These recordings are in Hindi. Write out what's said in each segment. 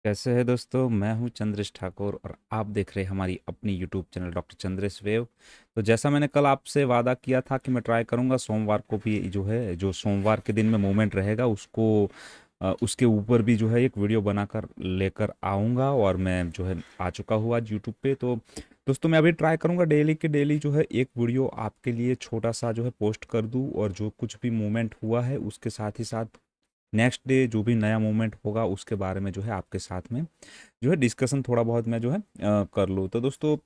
कैसे है दोस्तों। मैं हूं चंद्रेश ठाकुर और आप देख रहे हैं हमारी अपनी YouTube channel doctor Chandresh wave. तो जैसा मैंने कल आपसे वादा किया था कि मैं ट्राई करूंगा सोमवार को भी जो सोमवार के दिन में मूवमेंट रहेगा उसको उसके ऊपर भी जो है एक वीडियो बनाकर लेकर आऊंगा और मैं जो है आ चुका हूँ आज यूट्यूब पे। तो दोस्तों मैं अभी ट्राई करूंगा डेली के डेली जो है एक वीडियो आपके लिए छोटा सा जो है पोस्ट कर दूं और जो कुछ भी मूवमेंट हुआ है उसके साथ ही साथ नेक्स्ट डे जो भी नया मूवमेंट होगा उसके बारे में जो है आपके साथ में जो है डिस्कशन थोड़ा बहुत मैं जो है कर लूँ। तो दोस्तों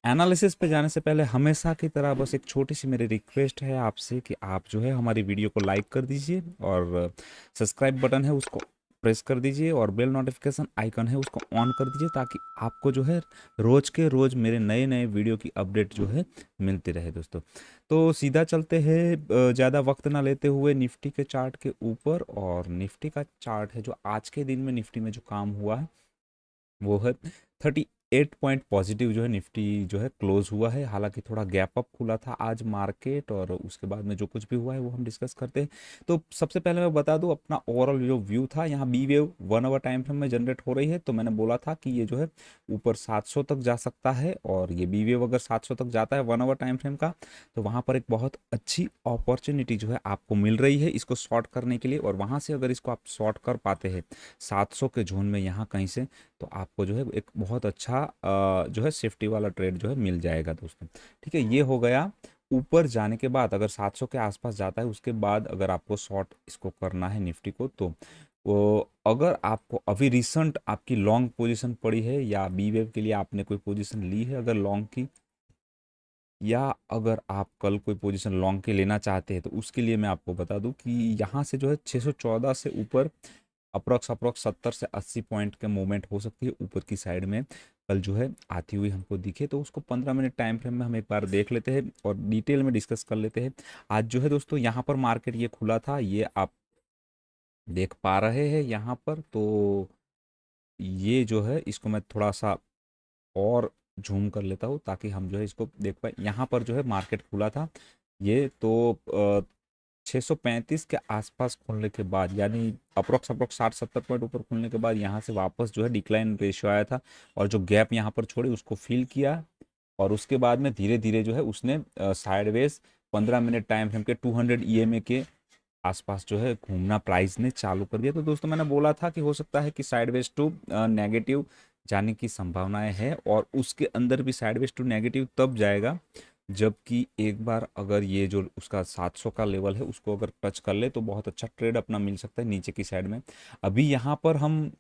एनालिसिस पे जाने से पहले हमेशा की तरह बस एक छोटी सी मेरी रिक्वेस्ट है आपसे कि आप जो है हमारी वीडियो को लाइक कर दीजिए और सब्सक्राइब बटन है उसको प्रेस कर दीजिए और बेल नोटिफिकेशन आइकन है उसको ऑन कर दीजिए ताकि आपको जो है रोज के रोज मेरे नए नए वीडियो की अपडेट जो है मिलती रहे दोस्तों। तो सीधा चलते हैं ज़्यादा वक्त ना लेते हुए निफ्टी के चार्ट के ऊपर। और निफ्टी का चार्ट है जो आज के दिन में निफ्टी में जो काम हुआ है वो है 38 पॉइंट पॉजिटिव जो है निफ्टी जो है क्लोज हुआ है। हालांकि थोड़ा गैप अप खुला था आज मार्केट और उसके बाद में जो कुछ भी हुआ है वो हम डिस्कस करते हैं। तो सबसे पहले मैं बता दूं अपना ओवरऑल जो व्यू था, यहाँ B wave 1 hour time frame में जनरेट हो रही है। तो मैंने बोला था कि ये जो है ऊपर 700 तक जा सकता है और ये बी वेव अगर 700 तक जाता है 1 आवर टाइम फ्रेम का तो वहाँ पर एक बहुत अच्छी अपॉर्चुनिटी जो है आपको मिल रही है इसको शॉर्ट करने के लिए। और वहाँ से अगर इसको आप शॉर्ट कर पाते हैं 700 के जोन में यहाँ कहीं से तो आपको जो है एक बहुत अच्छा जो है सेफ्टी वाला ट्रेड जो है मिल जाएगा दोस्तों। ठीक है, ये हो गया ऊपर जाने के बाद। अगर 700 के आसपास जाता है उसके बाद अगर आपको शॉर्ट इसको करना है निफ्टी को तो वो अगर आपको अभी रिसेंट आपकी लॉन्ग पोजीशन पड़ी है या बी वेव के लिए आपने कोई पोजीशन ली है अगर लॉन्ग की, या अगर आप कल कोई पोजीशन लॉन्ग के लेना चाहते हैं तो उसके लिए मैं आपको बता दूं कि यहाँ से जो है 614 से ऊपर अप्रॉक्स अप्रॉक्स 70 से 80 पॉइंट के मूवमेंट हो सकती है ऊपर की साइड में कल जो है आती हुई हमको दिखे। तो उसको 15 मिनट टाइम फ्रेम में हम एक बार देख लेते हैं और डिटेल में डिस्कस कर लेते हैं। आज जो है दोस्तों यहाँ पर मार्केट ये खुला था, ये आप देख पा रहे हैं यहाँ पर। तो ये जो है इसको मैं थोड़ा सा और झूम कर लेता हूँ ताकि हम जो है इसको देख पाए। यहाँ पर जो है मार्केट खुला था ये तो 635 के आसपास खुलने के बाद यानी अप्रोक्स अप्रोक्स 60-70 पॉइंट ऊपर खुलने के बाद यहाँ से वापस जो है डिक्लाइन रेशियो आया था और जो गैप यहाँ पर छोड़ी उसको फिल किया और उसके बाद में धीरे धीरे जो है उसने साइडवेज 15 मिनट टाइम फ्रेम के 200 ईएमए के आसपास जो है घूमना प्राइस ने चालू कर दिया। तो दोस्तों मैंने बोला था कि हो सकता है कि साइडवेज टू नेगेटिव जाने की संभावनाएं है और उसके अंदर भी साइडवेज टू नेगेटिव तब जाएगा जबकि एक बार अगर ये जो उसका 700 का लेवल है उसको अगर टच कर ले तो बहुत अच्छा ट्रेड अपना मिल सकता है नीचे की साइड में। अभी यहाँ पर हम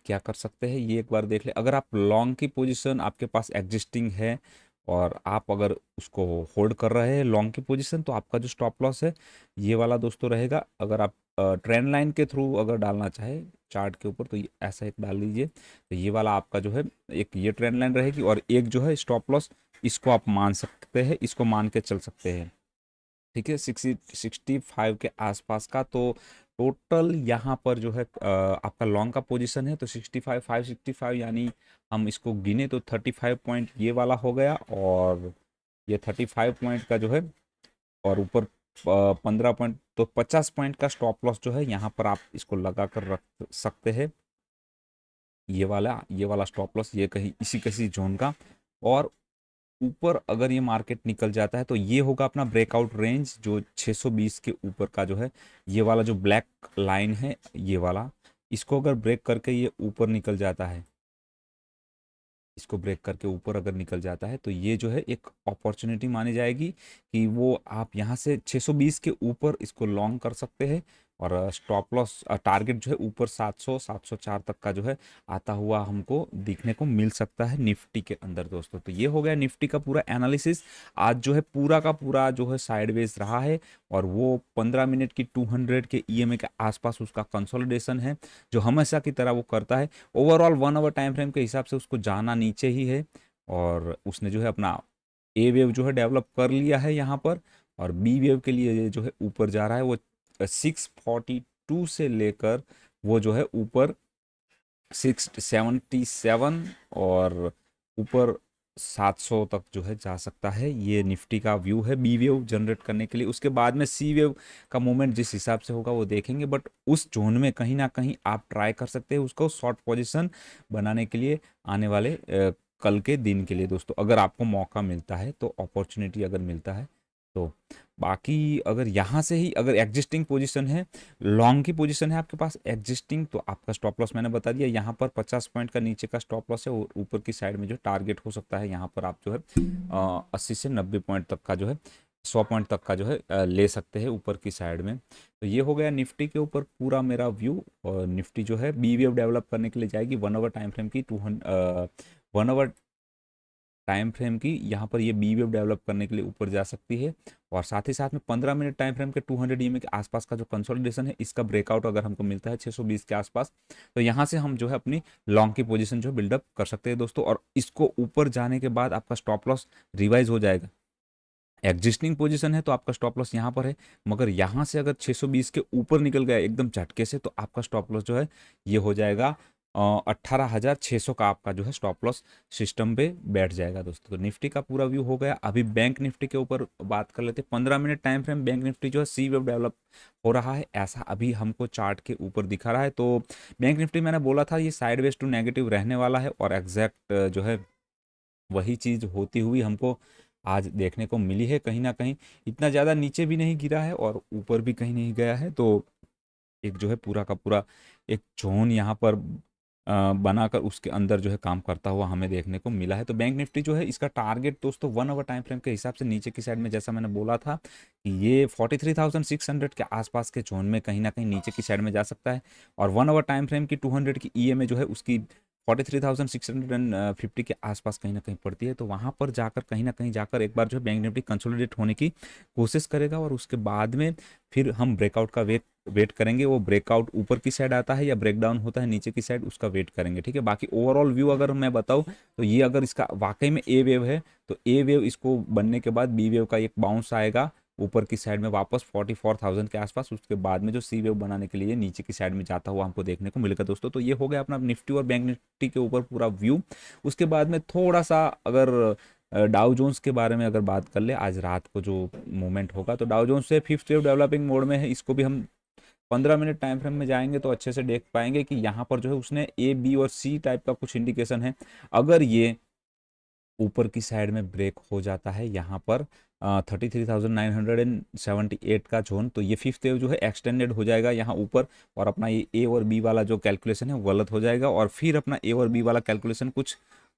क्या कर सकते हैं ये एक बार देख ले। अगर आप लॉन्ग की पोजीशन आपके पास एग्जिस्टिंग है और आप अगर उसको होल्ड कर रहे हैं लॉन्ग की पोजीशन तो आपका जो स्टॉप लॉस है ये वाला दोस्तों रहेगा। अगर आप ट्रेंड लाइन के थ्रू अगर डालना चाहे चार्ट के ऊपर तो ऐसा एक डाल लीजिए तो ये वाला आपका जो है एक ये ट्रेंड लाइन रहेगी और एक जो है स्टॉप लॉस इसको आप मान सकते हैं, इसको मान के चल सकते हैं। ठीक है, 65 के आसपास का। तो टोटल यहाँ पर जो है आपका लॉन्ग का पोजीशन है तो 65 565 यानी हम इसको गिने तो 35 पॉइंट ये वाला हो गया और ये 35 पॉइंट का जो है और ऊपर 15 पॉइंट तो 50 पॉइंट का स्टॉप लॉस जो है यहाँ पर आप इसको लगा कर रख सकते हैं। ये वाला स्टॉप लॉस ये कहीं इसी किसी जोन का। और ऊपर अगर ये मार्केट निकल जाता है तो ये होगा अपना ब्रेकआउट रेंज जो 620 के ऊपर का जो है ये वाला जो ब्लैक लाइन है ये वाला, इसको अगर ब्रेक करके ये ऊपर निकल जाता है, इसको ब्रेक करके ऊपर अगर निकल जाता है तो ये जो है एक अपॉर्चुनिटी मानी जाएगी कि वो आप यहाँ से 620 के ऊपर इसको लॉन्ग कर सकते हैं और स्टॉप लॉस टारगेट जो है ऊपर 700 704 तक का जो है आता हुआ हमको दिखने को मिल सकता है निफ्टी के अंदर दोस्तों। तो ये हो गया निफ्टी का पूरा एनालिसिस। आज जो है पूरा का पूरा जो है साइडवेज रहा है और वो 15 मिनट की 200 के ईएमए के आसपास उसका कंसोलिडेशन है जो हमेशा की तरह वो करता है। ओवरऑल 1 आवर टाइम फ्रेम के हिसाब से उसको जाना नीचे ही है और उसने जो है अपना ए वेव जो है डेवलप कर लिया है यहाँ पर और बी वेव के लिए ये जो है ऊपर जा रहा है। वो 642 से लेकर वो जो है ऊपर 677 और ऊपर 700 तक जो है जा सकता है। ये निफ्टी का व्यू है बी वेव जनरेट करने के लिए। उसके बाद में सी वेव का मूवमेंट जिस हिसाब से होगा वो देखेंगे, बट उस जोन में कहीं ना कहीं आप ट्राई कर सकते हैं उसको शॉर्ट पोजीशन बनाने के लिए आने वाले कल के दिन के लिए दोस्तों, अगर आपको मौका मिलता है तो, अपॉर्चुनिटी अगर मिलता है तो। बाकी अगर यहाँ से ही अगर एग्जिस्टिंग पोजीशन है, लॉन्ग की पोजीशन है आपके पास एग्जिस्टिंग, तो आपका स्टॉप लॉस मैंने बता दिया। यहाँ पर 50 पॉइंट का नीचे का स्टॉप लॉस है और ऊपर की साइड में जो टारगेट हो सकता है, यहाँ पर आप जो है 80 से 90 पॉइंट तक का जो है, 100 पॉइंट तक का जो है ले सकते हैं ऊपर की साइड में। तो ये हो गया निफ्टी के ऊपर पूरा मेरा व्यू। और निफ्टी जो है बी वेव डेवलप करने के लिए जाएगी 1 आवर टाइम फ्रेम की 1 आवर टाइम फ्रेम की, यहाँ पर ये बी वेव डेवलप करने के लिए ऊपर जा सकती है। और साथ ही साथ में 15 मिनट टाइम फ्रेम के 200 ईएमए के आसपास का जो कंसोलिडेशन है, इसका ब्रेकआउट अगर हमको मिलता है 620 के आसपास, तो यहाँ से हम जो है अपनी लॉन्ग की पोजीशन जो बिल्डअप कर सकते हैं दोस्तों। और इसको ऊपर जाने के बाद आपका स्टॉप लॉस रिवाइज हो जाएगा। एग्जिस्टिंग पोजीशन है तो आपका स्टॉप लॉस यहाँ पर है, मगर यहाँ से अगर 620 के ऊपर निकल गया एकदम झटके से, तो आपका स्टॉप लॉस जो है ये हो जाएगा 18,600 का, आपका जो है स्टॉप लॉस सिस्टम पे बैठ जाएगा दोस्तों। तो निफ्टी का पूरा व्यू हो गया। अभी बैंक निफ्टी के ऊपर बात कर लेते हैं। 15 minute time frame bank Nifty जो है सी वेव डेवलप हो रहा है, ऐसा अभी हमको चार्ट के ऊपर दिखा रहा है। तो बैंक निफ्टी मैंने बोला था ये साइडवेज टू नेगेटिव रहने वाला है, और एग्जैक्ट जो है वही चीज़ होती हुई हमको आज देखने को मिली है। कहीं ना कहीं इतना ज़्यादा नीचे भी नहीं गिरा है और ऊपर भी कहीं नहीं गया है, तो एक जो है पूरा का पूरा एक जोन यहाँ पर बनाकर उसके अंदर जो है काम करता हुआ हमें देखने को मिला है। तो बैंक निफ्टी जो है इसका टारगेट दोस्तों 1 आवर टाइम फ्रेम के हिसाब से नीचे की साइड में, जैसा मैंने बोला था कि ये 43,600 के आसपास के जोन में कहीं ना कहीं नीचे की साइड में जा सकता है। और 1 आवर टाइम फ्रेम की 200 की ईएमए जो है उसकी 43,650 के आसपास कहीं ना कहीं पड़ती है। तो वहाँ पर जाकर कहीं ना कहीं जाकर एक बार जो है बैंक निफ्टी कंसोलिडेट होने की कोशिश करेगा, और उसके बाद में फिर हम ब्रेकआउट का वेट करेंगे। वो ब्रेकआउट ऊपर की साइड आता है या ब्रेकडाउन होता है नीचे की साइड, उसका वेट करेंगे, ठीक है। बाकी ओवरऑल व्यू अगर मैं बताऊं तो ये अगर इसका वाकई में ए वेव है, तो ए वेव इसको बनने के बाद बी वेव का एक बाउंस आएगा ऊपर की साइड में वापस 44,000 के आसपास। उसके बाद में जो सी वेव बनाने के लिए नीचे की साइड में जाता हुआ हमको देखने को मिलेगा दोस्तों। तो ये हो गया अपना निफ्टी और बैंक निफ्टी के ऊपर पूरा व्यू। उसके बाद में थोड़ा सा अगर डाउ जोन्स के बारे में अगर बात कर ले, आज रात को जो मूवमेंट होगा, तो डाउ जोन्स से फिफ्थ वेव डेवलपिंग मोड में है। इसको भी हम 15 मिनट टाइम फ्रेम में जाएंगे तो अच्छे से देख पाएंगे कि यहाँ पर जो है उसने ए बी और सी टाइप का कुछ इंडिकेशन है। अगर ये ऊपर की साइड में ब्रेक हो जाता है यहाँ पर 33,978 का जोन, तो ये फिफ्थ वेव जो है एक्सटेंडेड हो जाएगा यहाँ ऊपर, और अपना ये ए और बी वाला जो कैलकुलेशन है वो गलत हो जाएगा। और फिर अपना ए और बी वाला कैलकुलेशन कुछ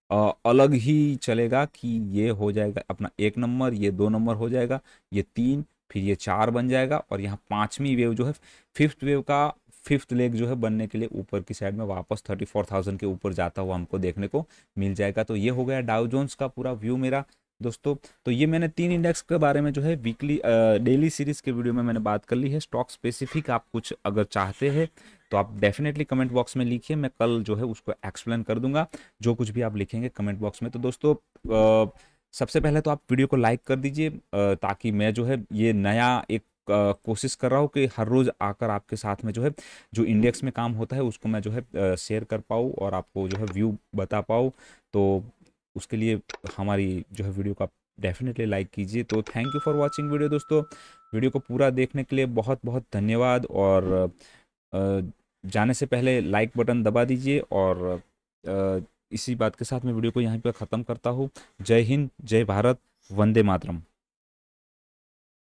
अलग ही चलेगा कि ये हो जाएगा अपना 1 नंबर, ये 2 नंबर हो जाएगा, ये 3, फिर ये 4 बन जाएगा, और यहाँ पांचवी वेव जो है फिफ्थ वेव का फिफ्थ लेग जो है बनने के लिए ऊपर की साइड में वापस 34,000 के ऊपर जाता हुआ हमको देखने को मिल जाएगा। तो ये हो गया डाउ जोन्स का पूरा व्यू मेरा दोस्तों। तो ये मैंने 3 इंडेक्स के बारे में जो है वीकली डेली सीरीज के वीडियो में मैंने बात कर ली है। स्टॉक स्पेसिफिक आप कुछ अगर चाहते हैं तो आप डेफिनेटली कमेंट बॉक्स में लिखिए, मैं कल जो है उसको एक्सप्लेन कर दूंगा, जो कुछ भी आप लिखेंगे कमेंट बॉक्स में। तो दोस्तों सबसे पहले तो आप वीडियो को लाइक कर दीजिए, ताकि मैं जो है ये नया एक कोशिश कर रहा हूँ कि हर रोज़ आकर आपके साथ में जो है जो इंडेक्स में काम होता है उसको मैं जो है शेयर कर पाऊँ और आपको जो है व्यू बता पाऊँ। तो उसके लिए हमारी जो है वीडियो को आप डेफिनेटली लाइक कीजिए। तो thank you for watching video दोस्तों। वीडियो को पूरा देखने के लिए बहुत बहुत धन्यवाद। और जाने से पहले लाइक बटन दबा दीजिए। और इसी बात के साथ मैं वीडियो को यहीं पर ख़त्म करता हूँ। जय हिंद, जय भारत, वंदे मातरम।